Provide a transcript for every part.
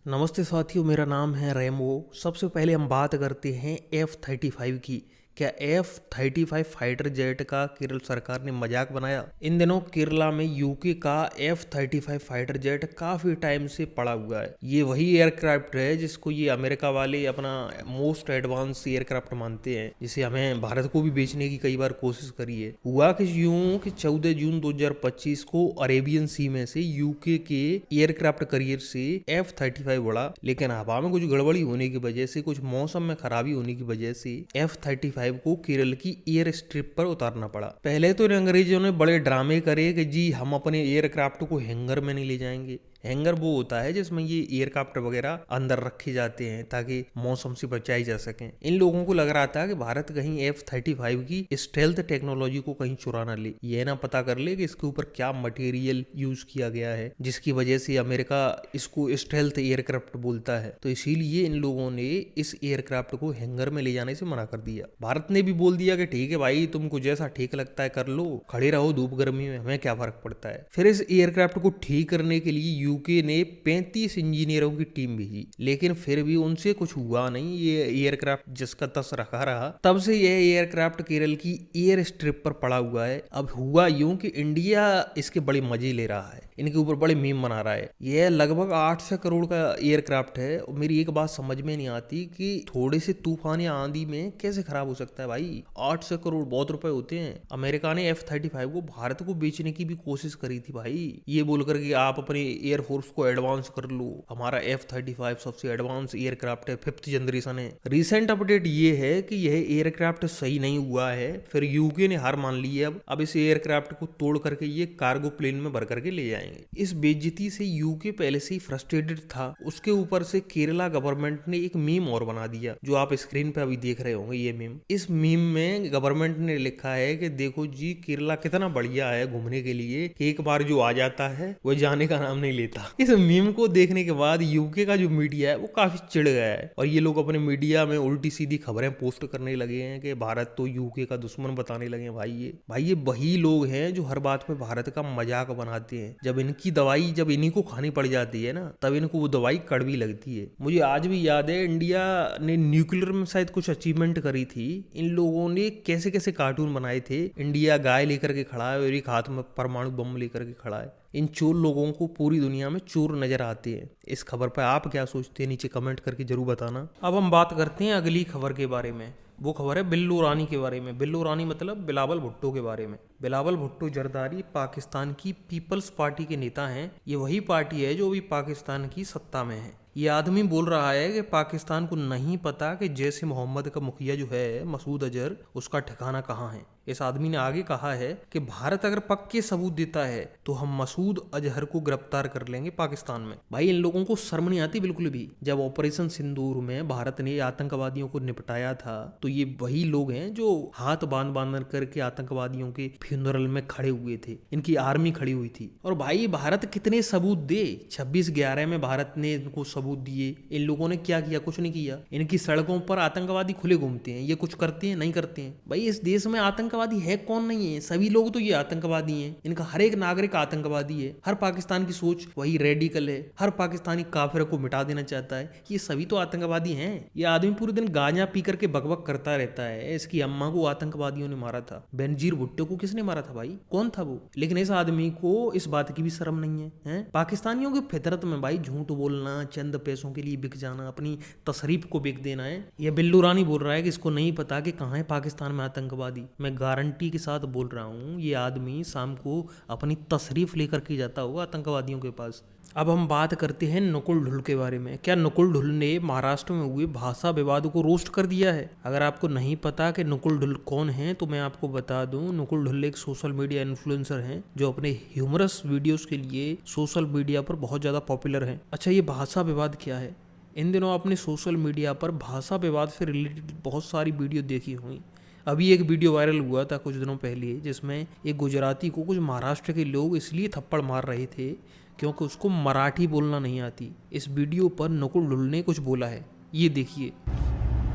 नमस्ते साथियों, मेरा नाम है रेमो। सबसे पहले हम बात करते हैं F-35 की। क्या F-35 फाइटर जेट का केरल सरकार ने मजाक बनाया? इन दिनों केरला में यूके का F-35 फाइटर जेट काफी टाइम से पड़ा हुआ है। ये वही एयरक्राफ्ट है जिसको ये अमेरिका वाले अपना मोस्ट एडवांस एयरक्राफ्ट मानते हैं, जिसे हमें भारत को भी बेचने की कई बार कोशिश करी है। हुआ कि यूं कि 14 जून 2025 को अरेबियन सी में से यूके के एयरक्राफ्ट करियर से F-35 उड़ा, लेकिन हवा में कुछ गड़बड़ी होने की वजह से, कुछ मौसम में खराबी होने की वजह से F-35 को केरल की एयर स्ट्रिप पर उतारना पड़ा। पहले तो अंग्रेजों ने बड़े ड्रामे करे कि जी हम अपने एयरक्राफ्ट को हैंगर में नहीं ले जाएंगे। हैंगर वो होता है जिसमें ये एयरक्राफ्ट वगैरह अंदर रखे जाते हैं ताकि मौसम से बचाई जा सकें। इन लोगों को लग रहा था कि भारत कहीं F-35 की स्टेल्थ टेक्नोलॉजी को कहीं चुरा ना ले, ये ना पता कर ले कि इसके ऊपर क्या मटेरियल यूज किया गया है जिसकी वजह से अमेरिका इसको स्टेल्थ एयरक्राफ्ट बोलता है। तो इसीलिए इन लोगों ने इस एयरक्राफ्ट को हैंगर में ले जाने से मना कर दिया। भारत ने भी बोल दिया कि ठीक है भाई, तुमको जैसा ठीक लगता है कर लो, खड़े रहो धूप गर्मी में, हमें क्या फर्क पड़ता है। फिर इस एयरक्राफ्ट को ठीक करने के लिए यूके ने 35 इंजीनियरों की टीम भेजी, लेकिन फिर भी उनसे कुछ हुआ नहीं। ये एयरक्राफ्ट जिसका तस रखा रहा, तब से यह एयरक्राफ्ट केरल की एयर स्ट्रिप पर पड़ा हुआ है। अब हुआ यूं कि इंडिया इसके बड़े मजे ले रहा है, इनके ऊपर बड़े मीम बना रहा है। यह लगभग 800 करोड़ का एयरक्राफ्ट है। और मेरी एक बात समझ में नहीं आती कि थोड़े से तूफान या आंधी में कैसे खराब हो सकता है भाई। 800 करोड़ बहुत रुपए होते हैं। अमेरिका ने F-35 को भारत को बेचने की भी कोशिश करी थी भाई, ये बोलकर कि आप अपने एयरफोर्स को एडवांस कर लो, हमारा F-35 सबसे एडवांस एयरक्राफ्ट है, 5th जनरेशन है। रिसेंट अपडेट ये है कि यह एयरक्राफ्ट सही नहीं हुआ है। फिर यूके ने हार मान ली है। अब इस एयरक्राफ्ट को तोड़ करके ये कार्गो प्लेन में भर करके ले जाएंगे। इस बेइज्जती से यूके पहले से ही फ्रस्ट्रेटेड था, उसके ऊपर से केरला गवर्नमेंट ने एक मीम और बना दिया जो आप स्क्रीन पे अभी देख रहे होंगे। ये मीम, इस मीम में गवर्नमेंट ने लिखा है कि देखो जी केरला कितना बढ़िया है घूमने के लिए, एक बार जो आ जाता है वो जाने का नाम नहीं लेता। इस मीम को देखने के बाद यूके का जो मीडिया है वो काफी चिढ़ गया है और ये लोग अपने मीडिया में उल्टी सीधी खबरें पोस्ट करने लगे हैं कि भारत तो यूके का दुश्मन बताने लगे हैं। भाई ये वही लोग हैं जो हर बात पे भारत का मजाक बनाते हैं। जब इनकी दवाई जब इन्हीं को खानी पड़ जाती है ना, तब इनको वो दवाई कड़वी लगती है। मुझे आज भी याद है इंडिया ने न्यूक्लियर में शायद कुछ अचीवमेंट करी थी। इन लोगों ने कैसे कैसे कार्टून बनाए थे, इंडिया गाय लेकर के खड़ा है और एक हाथ में परमाणु बम लेकर के खड़ा है। इन चोर लोगों को पूरी दुनिया में चोर नजर आते हैं। इस खबर पर आप क्या सोचते हैं, नीचे कमेंट करके जरूर बताना। अब हम बात करते हैं अगली खबर के बारे में। वो खबर है बिल्लू रानी के बारे में। बिल्लू रानी मतलब बिलावल भुट्टो के बारे में। बिलावल भुट्टो जरदारी पाकिस्तान की पीपल्स पार्टी के नेता हैं। ये वही पार्टी है जो अभी पाकिस्तान की सत्ता में है। ये आदमी बोल रहा है कि पाकिस्तान को नहीं पता कि जैश ए मोहम्मद का मुखिया जो है मसूद अजहर, उसका ठिकाना कहाँ है। इस आदमी ने आगे कहा है कि भारत अगर पक्के सबूत देता है तो हम मसूद अजहर को गिरफ्तार कर लेंगे पाकिस्तान में। भाई इन लोगों को शर्म नहीं आती बिल्कुल भी। जब ऑपरेशन सिंदूर में भारत ने आतंकवादियों को निपटाया था तो ये वही लोग हैं जो हाथ बांध बांध करके आतंकवादियों के फ्यूनरल में खड़े हुए थे। इनकी आर्मी खड़ी हुई थी। और भाई भारत कितने सबूत दे, 26/11 में भारत ने इनको सबूत दिए। इन लोगों ने क्या किया? कुछ नहीं किया। इनकी सड़कों पर आतंकवादी खुले घूमते हैं। ये कुछ करते हैं? नहीं करते हैं। भाई इस देश में आतंकवादी है कौन नहीं है? सभी लोग तो ये आतंकवादी हैं। इनका हर एक नागरिक आतंकवादी है। हर पाकिस्तान की सोच वही रेडिकल है। हर पाकिस्तानी काफिर को मिटा देना चाहता है। ये सभी तो आतंकवादी हैं। ये आदमी पूरे दिन गांजा पी करके बकबक करता रहता है। इसकी अम्मा को आतंकवादियों ने मारा था। बेनजीर भुट्टो को किसने मारा था भाई? कौन था वो? लेकिन इस आदमी को इस बात की भी शर्म नहीं है। पाकिस्तानियों की फितरत में भाई झूठ बोलना, चंद पैसों के लिए बिक जाना, अपनी तशरीफ को बिक देना है। ये बिल्लू रानी बोल रहा है कि इसको नहीं पता कि कहाँ है पाकिस्तान में आतंकवादी। मैं गारंटी के साथ बोल रहा हूँ ये आदमी शाम को अपनी तशरीफ लेकर के जाता होगा आतंकवादियों के पास। अब हम बात करते हैं नकुल ढुल के बारे में। क्या नकुल ढुल ने महाराष्ट्र में हुए भाषा विवाद को रोस्ट कर दिया है? अगर आपको नहीं पता कि नकुल ढुल कौन है तो मैं आपको बता दूं। नकुल ढुल एक सोशल मीडिया इन्फ्लुएंसर हैं जो अपने ह्यूमरस वीडियोस के लिए सोशल मीडिया पर बहुत ज़्यादा पॉपुलर हैं। अच्छा, ये भाषा विवाद क्या है? इन दिनों आपने सोशल मीडिया पर भाषा विवाद से रिलेटेड बहुत सारी वीडियो देखी हुई। अभी एक वीडियो वायरल हुआ था कुछ दिनों पहले जिसमें एक गुजराती को कुछ महाराष्ट्र के लोग इसलिए थप्पड़ मार रहे थे क्योंकि उसको मराठी बोलना नहीं आती। इस वीडियो पर नकुल ढुल ने कुछ बोला है, ये देखिए।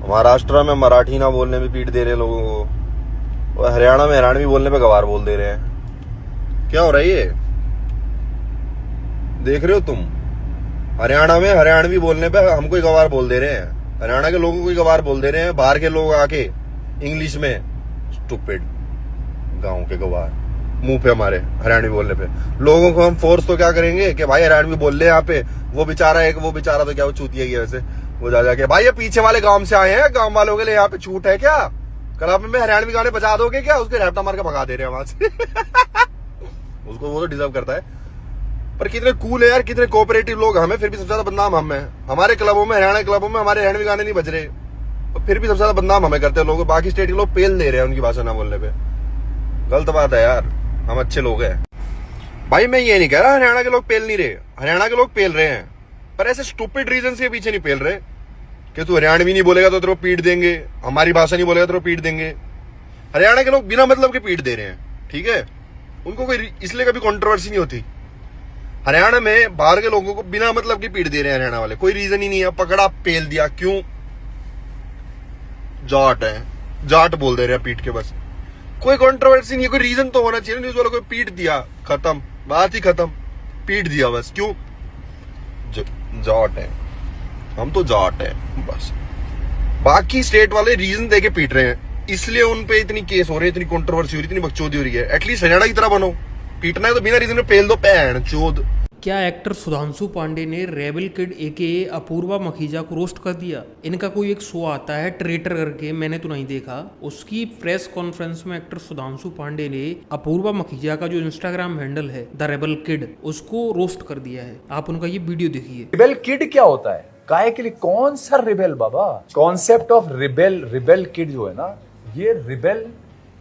महाराष्ट्र में मराठी ना बोलने में पीट दे रहे लोगों को, और हरियाणा में हरियाणवी बोलने पे गवार बोल दे रहे हैं। क्या हो रहा है ये? देख रहे हो तुम? हरियाणा में हरियाणवी बोलने पे हमको ही गवार बोल दे रहे हैं, हरियाणा के लोगों को ही गवार बोल दे रहे हैं। बाहर के लोग आके इंग्लिश में स्टूपिड, गांव के गवार, मुंह पे हमारे हरियाणवी बोलने पे। लोगों को हम फोर्स तो क्या करेंगे कि भाई हरियाणवी बोल ले यहाँ पे। वो बेचारा तो क्या वो चूतिया ही है वैसे, वो जा जाके भाई ये पीछे वाले गांव से आए हैं, गांव वालों के लिए यहाँ पे छूट है क्या, क्लब में हरियाणवी गाने बजा दोगे क्या, उसके रैप्टा मार के भगा दे रहे हैं वहां से। उसको वो तो डिजर्व करता है। पर कितने कूल है यार, कितने कोऑपरेटिव लोग। हमें फिर भी सबसे ज्यादा बदनाम हम हैं। हमारे क्लबों में, हरियाणा क्लबों में हमारे हरियाणवी गाने नहीं बज रहे, फिर भी सबसे ज्यादा बदनाम हमें करते हैं लोग। बाकी स्टेट के लोग पेल दे रहे हैं उनकी भाषा ना बोलने पे। गलत बात है यार, हम अच्छे लोग हैं भाई। मैं ये नहीं कह रहा हरियाणा के लोग पेल नहीं रहे, हरियाणा के लोग पेल रहे हैं, पर ऐसे स्टूपिड रीजन के पीछे नहीं पेल रहे कि तू हरियाणवी नहीं बोलेगा तो तेरे को पीट देंगे, हमारी भाषा नहीं बोलेगा तो तेरे को पीट देंगे। हरियाणा के लोग बिना मतलब के पीट दे रहे हैं, ठीक है। उनको कोई इसलिए कभी कंट्रोवर्सी नहीं होती। हरियाणा में बाहर के लोगों को बिना मतलब की पीट दे रहे हैं हरियाणा वाले, कोई रीजन ही नहीं है। पकड़ा, पेल दिया, क्यों? जाट है, जाट बोल दे रहे हैं पीट के, बस। कोई कंट्रोवर्सी नहीं है, कोई रीजन तो होना चाहिए। न्यूज वाला कोई पीट दिया, खत्म, बात ही खत्म, पीट दिया बस। क्यों? जाट है, हम तो जाट है बस। बाकी स्टेट वाले रीजन देके पीट रहे हैं, इसलिए उन पे इतनी केस हो रहे हैं, इतनी कंट्रोवर्सी हो रही है, इतनी बकचोदी हो रही है। एटलीस्ट हरियाणा की तरह बनो, पीटना है तो बिना रीजन में पेल दो, पैन चोद। क्या एक्टर सुधांशु पांडे ने रेबल किड एके अपूर्वा मखीजा को रोस्ट कर दिया? इनका कोई एक शो आता है ट्रेटर करके, मैंने तो नहीं देखा। उसकी प्रेस कॉन्फ्रेंस में एक्टर सुधांशु पांडे ने अपूर्वा मखीजा का जो इंस्टाग्राम हैंडल है द रेबल किड, उसको रोस्ट कर दिया है। आप उनका ये वीडियो देखिए। रिबेल किड क्या होता है? काय के लिए? कौन सा rebel Baba? Concept of rebel kid जो है ना, ये रिबेल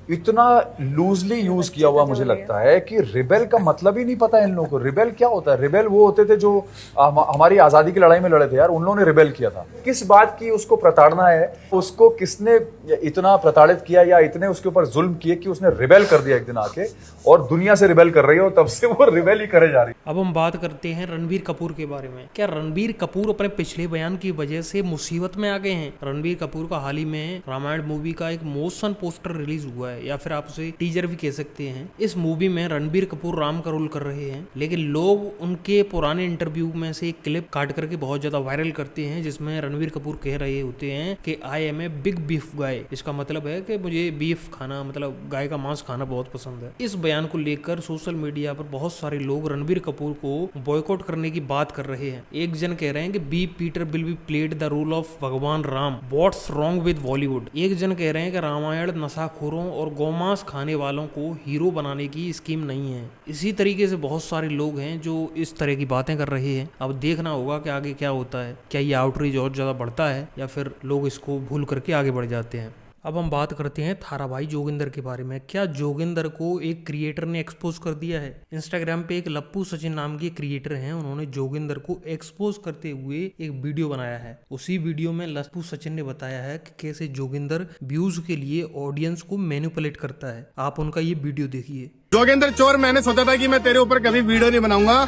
इतना लूजली यूज किया हुआ मुझे लगता है कि रिबेल का मतलब ही नहीं पता इन लोगों को। रिबेल क्या होता है? रिबेल वो होते थे जो हमारी आजादी की लड़ाई में लड़े थे यार, उन लोगों ने रिबेल किया था। किस बात की उसको प्रताड़ना है? उसको किसने इतना प्रताड़ित किया या इतने उसके ऊपर जुल्म किए कि उसने रिबेल कर दिया एक दिन आके, और दुनिया से रिबेल कर रही है और तब से वो रिबेल ही करे जा रही है। अब हम बात करते हैं रणबीर कपूर के बारे में। क्या रणबीर कपूर अपने पिछले बयान की वजह से मुसीबत में आ गए हैं? रणबीर कपूर का हाल ही में रामायण मूवी का एक मोशन पोस्टर रिलीज हुआ है, या फिर आप उसे टीजर भी कह सकते हैं। इस मूवी में रणबीर कपूर राम का रोल कर रहे हैं, लेकिन लोग उनके पुराने इंटरव्यू में से एक क्लिप काट करके बहुत ज्यादा वायरल करते हैं, जिसमें रणबीर कपूर कह रहे होते हैं कि I am a big beef guy. इसका मतलब है कि मुझे बीफ खाना, मतलब गाय का मांस खाना बहुत पसंद है। इस बयान को लेकर सोशल मीडिया पर बहुत सारे लोग रणबीर कपूर को बॉयकॉट करने की बात कर रहे हैं। एक जन कह रहे हैं कि be Peter will be played the role of Bhagwan Ram, what's wrong with Bollywood. एक जन कह रहे हैं कि रामायण नशाखोरों और गौमांस खाने वालों को हीरो बनाने की स्कीम नहीं है। इसी तरीके से बहुत सारे लोग हैं जो इस तरह की बातें कर रहे हैं। अब देखना होगा कि आगे क्या होता है। क्या ये आउटरीच और ज्यादा बढ़ता है या फिर लोग इसको भूल करके आगे बढ़ जाते हैं। अब हम बात करते हैं थाराभाई जोगिंदर के बारे में। क्या जोगिंदर को एक क्रिएटर ने एक्सपोज कर दिया है? इंस्टाग्राम पे एक लप्पू सचिन नाम के क्रिएटर हैं, उन्होंने जोगिंदर को एक्सपोज करते हुए एक वीडियो बनाया है। उसी वीडियो में लप्पू सचिन ने बताया है कि कैसे जोगिंदर व्यूज के लिए ऑडियंस को मैनिपुलेट करता है। आप उनका ये वीडियो देखिए। जोगिंदर चोर, मैंने सोचा था कि मैं तेरे ऊपर कभी वीडियो नहीं बनाऊंगा,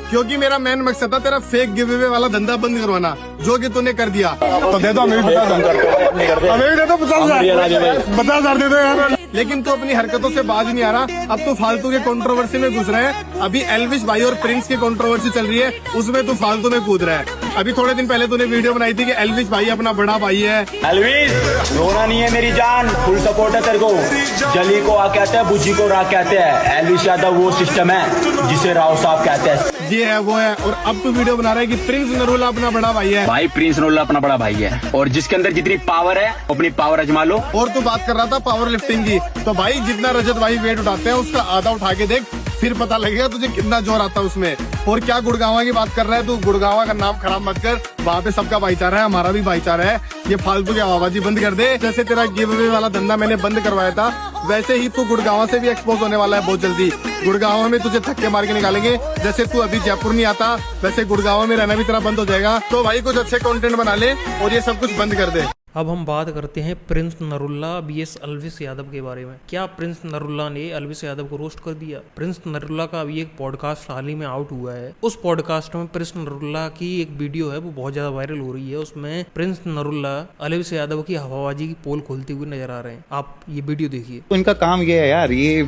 क्योंकि मेरा मेन मकसद था तेरा फेक गिव अवे वाला धंधा बंद करवाना, जो कि तूने कर दिया। तो दे दो, हमें भी 50,000, हमें भी दे दो 50,000 दे दो यार। लेकिन तू अपनी हरकतों से बाज नहीं आ रहा। अब तू फालतू के कंट्रोवर्सी में घुस रहा है। अभी एल्विश भाई और प्रिंस की कंट्रोवर्सी चल रही है, उसमें तू फालतू में कूद रहा है। अभी थोड़े दिन पहले तूने वीडियो बनाई थी कि एल्विश भाई अपना बड़ा भाई है। एल्विश, रोना नहीं है मेरी जान, फुल सपोर्ट है तेरे को। जली को आ कहते हैं, बुझी को रा कहते हैं। एल्विश यादव वो सिस्टम है जिसे राव साहब कहते हैं। ये है वो है। और अब तू वीडियो बना रहा है कि प्रिंस नरूला अपना बड़ा भाई है। भाई प्रिंस नरूला अपना बड़ा भाई है, और जिसके अंदर जितनी पावर है अपनी पावर आजमा लो। और तू बात कर रहा था पावर लिफ्टिंग की, तो भाई जितना रजत भाई वेट उठाते हैं उसका आधा उठा के देख, फिर पता लगेगा तुझे कितना जोर आता है उसमें। और क्या गुड़गांवा की बात कर रहा है तू? गुड़गांवा का नाम खराब मत कर, वहाँ पे सबका भाईचारा है, हमारा भी भाईचारा है। ये फालतू की आवाबाजी बंद कर दे। जैसे तेरा गिव अवे वाला धंधा मैंने बंद करवाया था, वैसे ही तू गुड़गांवा से भी एक्सपोज होने वाला है बहुत जल्दी। गुड़गांवा में तुझे धक्के मार के निकालेंगे। जैसे तू अभी जयपुर नहीं आता, वैसे गुड़गांवा में रहना भी तेरा बंद हो जाएगा। तो भाई कुछ अच्छे कंटेंट बना ले और ये सब कुछ बंद कर दे। अब हम बात करते हैं प्रिंस नरुल्ला बीएस अलविस यादव के बारे में। क्या प्रिंस नरुल्ला ने अलविस यादव को रोस्ट कर दिया? प्रिंस नरुल्ला का अभी एक पॉडकास्ट हाल ही में आउट हुआ है। उस पॉडकास्ट में प्रिंस नरुल्ला की एक वीडियो है, वो बहुत ज्यादा वायरल हो रही है। उसमें प्रिंस नरुल्ला अलविस यादव की हवाबाजी की पोल खोलते हुए नजर आ रहे हैं। आप ये वीडियो देखिए। तो इनका काम ये है यार, ये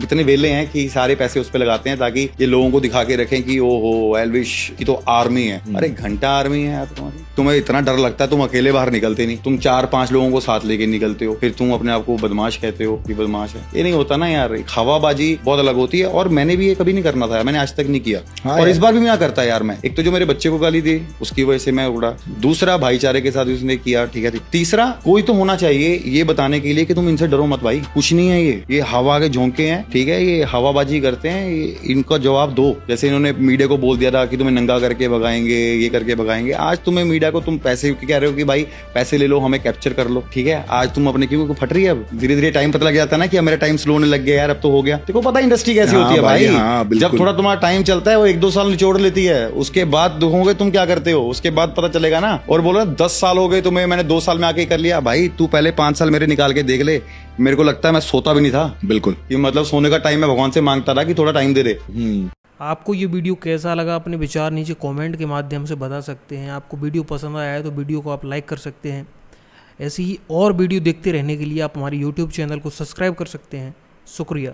इतने वेले हैं कि सारे पैसे उस पे लगाते हैं ताकि ये लोगों को दिखा के रखें कि ओहो एल्विश की तो आर्मी है। अरे घंटा आर्मी है यार तुम्हें इतना डर लगता है, तुम अकेले बाहर निकलते नहीं, तुम 4-5 लोगों को साथ लेके निकलते हो, फिर तुम अपने आप को बदमाश कहते हो कि बदमाश है। ये नहीं होता ना यार, हवाबाजी बहुत अलग होती है और मैंने भी ये कभी नहीं करना था, मैंने आज तक नहीं किया। और इस बार भी मैं करता यार। मैं एक तो जो मेरे बच्चे को गाली दी उसकी वजह से मैं उड़ा, दूसरा भाईचारे के साथ उसने किया, ठीक है, तीसरा कोई तो होना चाहिए ये बताने के लिए कि तुम इनसे डरो मत भाई, कुछ नहीं है, ये हवा के झोंके हैं, ठीक है, ये हवाबाजी करते हैं, इनका जवाब दो। जैसे इन्होंने मीडिया को बोल दिया था कि तुम्हें नंगा करके भगाएंगे, ये करके भगाएंगे। आज तुम्हें मीडिया को तुम पैसे कह रहे हो कि भाई पैसे ले लो, हमें कैप्चर कर लो, ठीक है। आज तुम अपने क्यों फट रही है, अब धीरे धीरे टाइम पता लग जाता है ना कि मेरा टाइम स्लो होने लग गया यार, अब तो हो गया। देखो पता है इंडस्ट्री कैसी होती है भाई, जब थोड़ा तुम्हारा टाइम चलता है वो 1-2 साल निचोड़ लेती है, उसके बाद दुखोगे तुम क्या करते हो, उसके बाद पता चलेगा ना। और बोलो 10 साल हो गए तुम्हें, मैंने 2 साल में आके कर लिया। भाई तू पहले 5 साल मेरे निकाल के देख ले, मेरे को लगता है मैं सोता भी नहीं था। बिल्कुल, कि मतलब सोने का टाइम मैं भगवान से मांगता था कि थोड़ा टाइम दे दे। आपको ये वीडियो कैसा लगा, अपने विचार नीचे कमेंट के माध्यम से बता सकते हैं। आपको वीडियो पसंद आया है तो वीडियो को आप लाइक कर सकते हैं। ऐसी ही और वीडियो देखते रहने के लिए आप हमारे YouTube चैनल को सब्सक्राइब कर सकते हैं। शुक्रिया।